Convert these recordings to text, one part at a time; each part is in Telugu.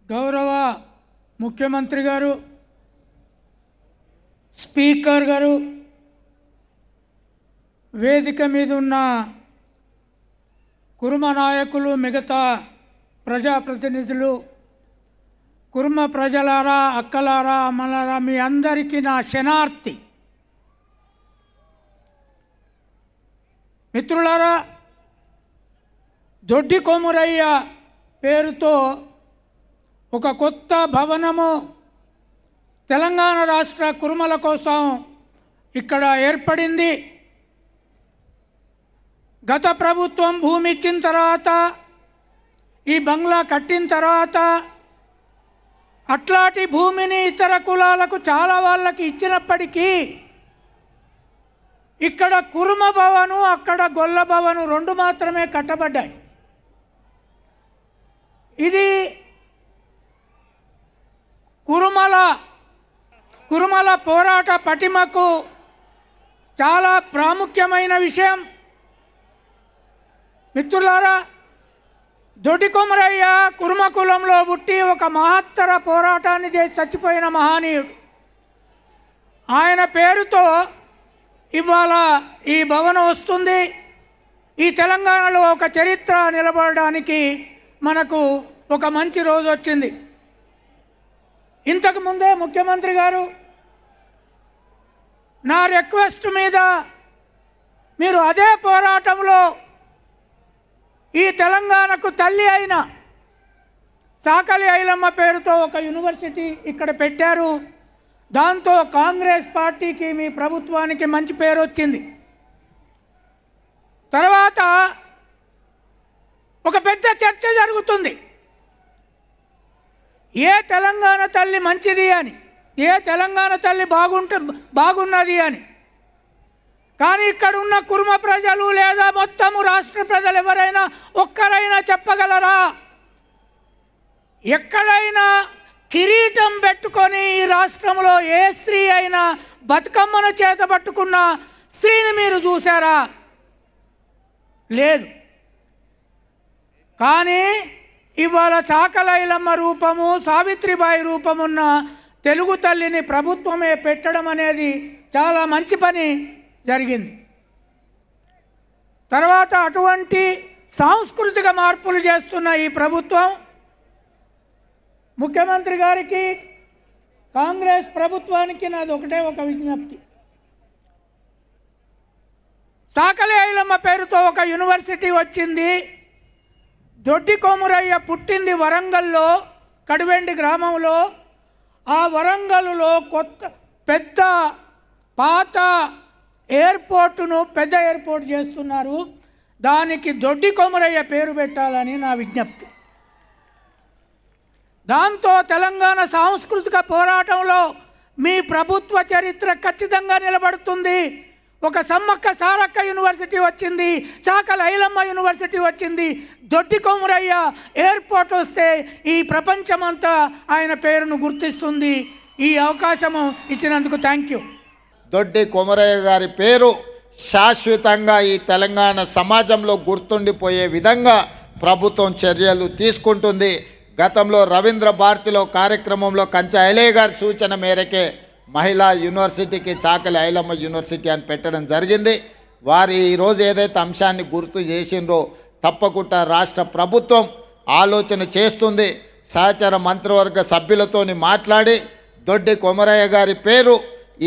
గౌరవ ముఖ్యమంత్రి గారు, స్పీకర్ గారు, వేదిక మీద ఉన్న కుర్మ నాయకులు, మిగతా ప్రజాప్రతినిధులు, కుర్మ ప్రజలారా, అక్కలారా, అమ్మలారా, మీ అందరికీ నా శనార్థి. మిత్రులారా, దొడ్డి కొమురయ్య పేరుతో ఒక కొత్త భవనము తెలంగాణ రాష్ట్ర కుర్మల కోసం ఇక్కడ ఏర్పడింది. గత ప్రభుత్వం భూమి ఇచ్చిన తర్వాత, ఈ బంగ్లా కట్టిన తర్వాత అట్లాంటి భూమిని ఇతర కులాలకు చాలా వాళ్ళకి ఇచ్చినప్పటికీ ఇక్కడ కుర్మ భవను, అక్కడ గొల్ల భవను రెండు మాత్రమే కట్టబడ్డాయి. ఇది కుర్మల పోరాట పటిమకు చాలా ప్రాముఖ్యమైన విషయం. మిత్రులారా, దొడ్డి కొమురయ్య కుర్మ కులంలో పుట్టి ఒక మహత్తర పోరాటాన్ని చేసి చచ్చిపోయిన మహనీయుడు. ఆయన పేరుతో ఇవాళ ఈ భవనం వస్తుంది. ఈ తెలంగాణలో ఒక చరిత్ర నిలబడడానికి మనకు ఒక మంచి రోజు వచ్చింది. ఇంతకు ముందే ముఖ్యమంత్రి గారు నా రిక్వెస్ట్ మీద మీరు అదే పోరాటంలో ఈ తెలంగాణకు తల్లి అయిన చాకలి ఐలమ్మ పేరుతో ఒక యూనివర్సిటీ ఇక్కడ పెట్టారు. దాంతో కాంగ్రెస్ పార్టీకి, మీ ప్రభుత్వానికి మంచి పేరు వచ్చింది. తర్వాత ఒక పెద్ద చర్చ జరుగుతుంది. ఏ తెలంగాణ తల్లి మంచిది అని, ఏ తెలంగాణ తల్లి బాగున్నది అని. కానీ ఇక్కడ ఉన్న కుర్మ ప్రజలు లేదా మొత్తము రాష్ట్ర ప్రజలు ఎవరైనా ఒక్కరైనా చెప్పగలరా? ఎక్కడైనా కిరీటం పెట్టుకొని ఈ రాష్ట్రంలో ఏ స్త్రీ అయినా బతుకమ్మను చేతబట్టుకున్న స్త్రీని మీరు చూసారా? లేదు. కానీ ఇవాళ చాకలి ఐలమ్మ రూపము, సావిత్రిబాయి రూపమున్న తెలుగు తల్లిని ప్రభుత్వమే పెట్టడం అనేది చాలా మంచి పని జరిగింది. తర్వాత అటువంటి సాంస్కృతిక మార్పులు చేస్తున్న ఈ ప్రభుత్వం, ముఖ్యమంత్రి గారికి, కాంగ్రెస్ ప్రభుత్వానికి నాది ఒకటే ఒక విజ్ఞప్తి. చాకలి ఐలమ్మ పేరుతో ఒక యూనివర్సిటీ వచ్చింది. దొడ్డి కొమురయ్య పుట్టింది వరంగల్లో, కడివెండి గ్రామంలో. ఆ వరంగల్లో పెద్ద పాత ఎయిర్పోర్టును పెద్ద ఎయిర్పోర్ట్ చేస్తున్నారు. దానికి దొడ్డి కొమురయ్య పేరు పెట్టాలని నా విజ్ఞప్తి. దాంతో తెలంగాణ సాంస్కృతిక పోరాటంలో మీ ప్రభుత్వ చరిత్ర ఖచ్చితంగా నిలబడుతుంది. ఒక సమ్మక్క సారక్క యూనివర్సిటీ వచ్చింది, చాకలి ఐలమ్మ యూనివర్సిటీ వచ్చింది, దొడ్డి కొమురయ్య ఎయిర్పోర్ట్ వస్తే ఈ ప్రపంచమంతా ఆయన పేరును గుర్తిస్తుంది. ఈ అవకాశము ఇచ్చినందుకు థ్యాంక్ యూ. దొడ్డి కొమురయ్య గారి పేరు శాశ్వతంగా ఈ తెలంగాణ సమాజంలో గుర్తుండిపోయే విధంగా ప్రభుత్వం చర్యలు తీసుకుంటుంది. గతంలో రవీంద్ర భారతిలో కార్యక్రమంలో కంచె ఐలయ్య గారి సూచన మేరకే మహిళా యూనివర్సిటీకి చాకలి ఐలమ్మ యూనివర్సిటీ అని పెట్టడం జరిగింది. వారు ఈరోజు ఏదైతే అంశాన్ని గుర్తు చేసిండ్రో తప్పకుండా రాష్ట్ర ప్రభుత్వం ఆలోచన చేస్తుంది. సహచర మంత్రివర్గ సభ్యులతోని మాట్లాడి దొడ్డి కొమురయ్య గారి పేరు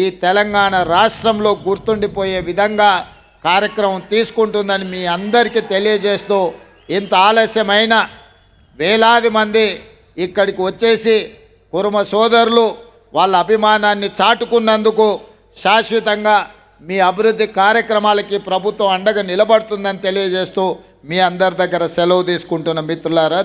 ఈ తెలంగాణ రాష్ట్రంలో గుర్తుండిపోయే విధంగా కార్యక్రమం తీసుకుంటుందని మీ అందరికీ తెలియజేస్తూ, ఇంత ఆలస్యమైన వేలాది మంది ఇక్కడికి వచ్చేసి కుర్మ సోదరులు వాళ్ళ అభిమానాన్ని చాటుకున్నందుకు శాశ్వతంగా మీ అభివృద్ధి కార్యక్రమాలకి ప్రభుత్వం అండగా నిలబడుతుందని తెలియజేస్తూ మీ అందరి దగ్గర సెలవు తీసుకుంటున్న మిత్రులారా.